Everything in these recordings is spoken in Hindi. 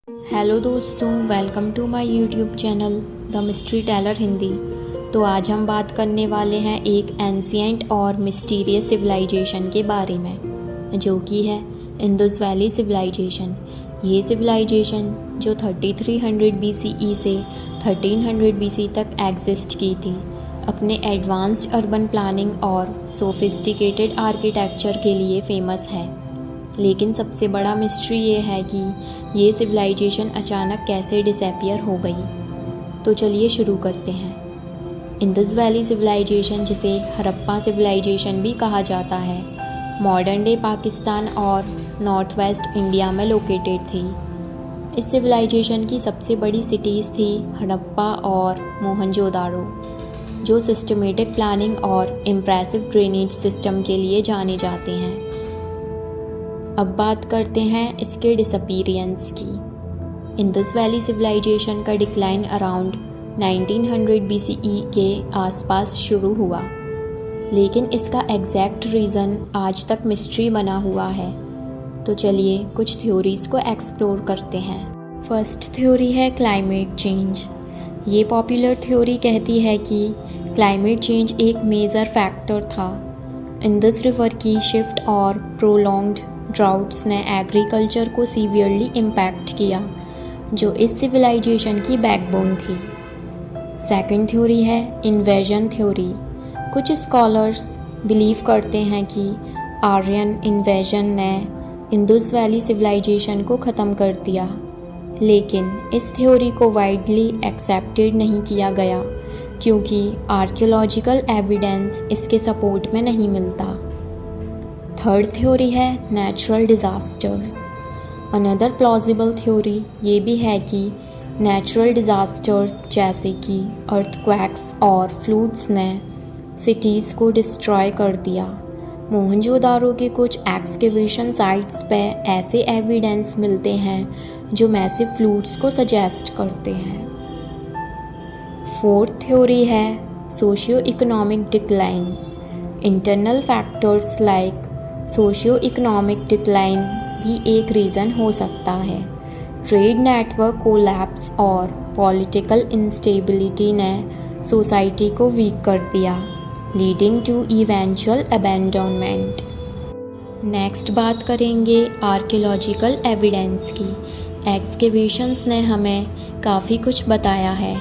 हेलो दोस्तों, welcome to my YouTube channel the mystery teller Hindi. तो आज हम बात करने वाले हैं एक एंशिएंट और मिस्टीरियस सिविलाइजेशन के बारे में, जो कि है इंडस वैली सिविलाइजेशन। ये सिविलाइजेशन जो 3300 BCE से 1300 BC तक एग्जिस्ट की थी, अपने एडवांस्ड अर्बन प्लानिंग और सोफिस्टिकेटेड आर्किटेक्चर के लिए फेमस है। लेकिन सबसे बड़ा मिस्ट्री ये है कि ये सिविलाइजेशन अचानक कैसे डिसअपीयर हो गई। तो चलिए शुरू करते हैं। इंडस वैली सिविलाइजेशन, जिसे हड़प्पा सिविलाइजेशन भी कहा जाता है, मॉडर्न डे पाकिस्तान और नॉर्थ वेस्ट इंडिया में लोकेटेड थी। इस सिविलाइजेशन की सबसे बड़ी सिटीज़ थी हड़प्पा और मोहनजोदारो, जो सिस्टमेटिक प्लानिंग और इम्प्रेसिव ड्रेनेज सिस्टम के लिए जाने जाते हैं। अब बात करते हैं इसके डिसअपीयरेंस की। इंडस वैली सिविलाइजेशन का डिक्लाइन अराउंड 1900 BCE के आसपास शुरू हुआ, लेकिन इसका एग्जैक्ट रीज़न आज तक मिस्ट्री बना हुआ है। तो चलिए कुछ थ्योरीज़ को एक्सप्लोर करते हैं। फर्स्ट थ्योरी है क्लाइमेट चेंज। ये पॉपुलर थ्योरी कहती है कि क्लाइमेट चेंज एक मेजर फैक्टर था। इंडस रिवर की शिफ्ट और प्रोलॉन्ग्ड ड्राउट्स ने एग्रीकल्चर को सीवियरली इम्पैक्ट किया, जो इस सिविलाइजेशन की बैकबोन थी। सेकंड थ्योरी है इन्वेजन थ्योरी। कुछ स्कॉलर्स बिलीव करते हैं कि आर्यन इन्वेजन ने इंडस वैली सिविलाइजेशन को ख़त्म कर दिया, लेकिन इस थ्योरी को वाइडली एक्सेप्टेड नहीं किया गया क्योंकि आर्कियोलॉजिकल एविडेंस इसके सपोर्ट में नहीं मिलता। थर्ड थ्योरी है natural disasters. Another plausible theory ये भी है कि नेचुरल डिज़ास्टर्स जैसे कि अर्थक्वेक्स और फ्लूड्स ने सिटीज़ को डिस्ट्रॉय कर दिया। मोहनजोदारो के कुछ एक्सकेवेशन साइट्स पे ऐसे एविडेंस मिलते हैं जो मैसिव फ्लूड्स को सजेस्ट करते हैं। फोर्थ थ्योरी है socio economic decline. Internal factors like socio economic decline भी एक रीज़न हो सकता है। ट्रेड नेटवर्क कोलैप्स और पॉलिटिकल इंस्टेबिलिटी ने सोसाइटी को वीक कर दिया, leading to eventual abandonment. Next बात करेंगे आर्कियोलॉजिकल एविडेंस की। एक्सकेवेशंस ने हमें काफ़ी कुछ बताया है।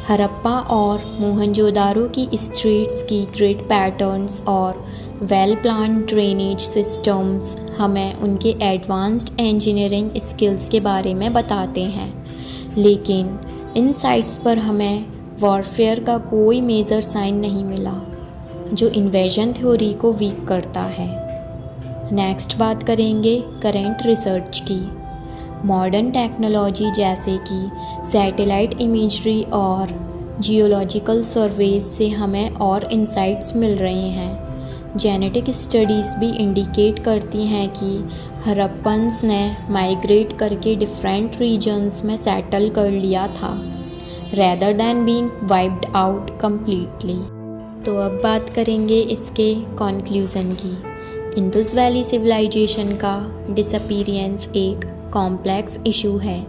हड़प्पा और मोहनजोदारो की स्ट्रीट्स की ग्रिड पैटर्न्स और वेल प्लान ड्रेनेज सिस्टम्स हमें उनके एडवांस्ड इंजीनियरिंग स्किल्स के बारे में बताते हैं, लेकिन इन साइट्स पर हमें वॉरफेयर का कोई मेजर साइन नहीं मिला, जो इन्वेजन थ्योरी को वीक करता है। नेक्स्ट बात करेंगे करंट रिसर्च की। मॉडर्न टेक्नोलॉजी जैसे कि सैटेलाइट इमेजरी और जियोलॉजिकल सर्वेज से हमें और इंसाइट्स मिल रहे हैं। जेनेटिक स्टडीज़ भी इंडिकेट करती हैं कि हड़प्पन्स ने माइग्रेट करके डिफरेंट रीजन्स में सेटल कर लिया था, rather than being wiped out completely. तो अब बात करेंगे इसके कंक्लूज़न की। इंडस वैली सिविलाइजेशन का डिसअपीयरेंस एक कॉम्प्लेक्स इशू है,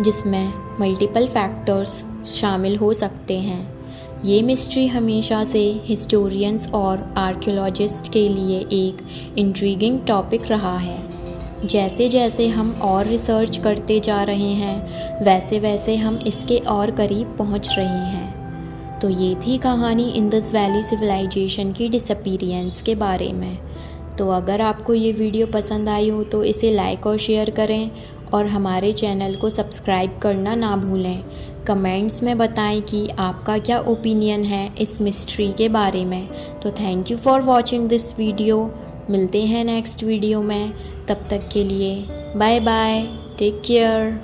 जिसमें मल्टीपल फैक्टर्स शामिल हो सकते हैं। ये मिस्ट्री हमेशा से हिस्टोरियंस और आर्कियोलॉजिस्ट के लिए एक इंट्रीगिंग टॉपिक रहा है। जैसे जैसे हम और रिसर्च करते जा रहे हैं, वैसे वैसे हम इसके और करीब पहुंच रहे हैं। तो ये थी कहानी इंडस वैली सिविलाइजेशन की डिसअपीयरेंस के बारे में। तो अगर आपको ये वीडियो पसंद आई हो तो इसे लाइक और शेयर करें और हमारे चैनल को सब्सक्राइब करना ना भूलें। कमेंट्स में बताएं कि आपका क्या ओपिनियन है इस मिस्ट्री के बारे में। तो thank you for watching this video. मिलते हैं नेक्स्ट वीडियो में, तब तक के लिए बाय बाय, टेक केयर।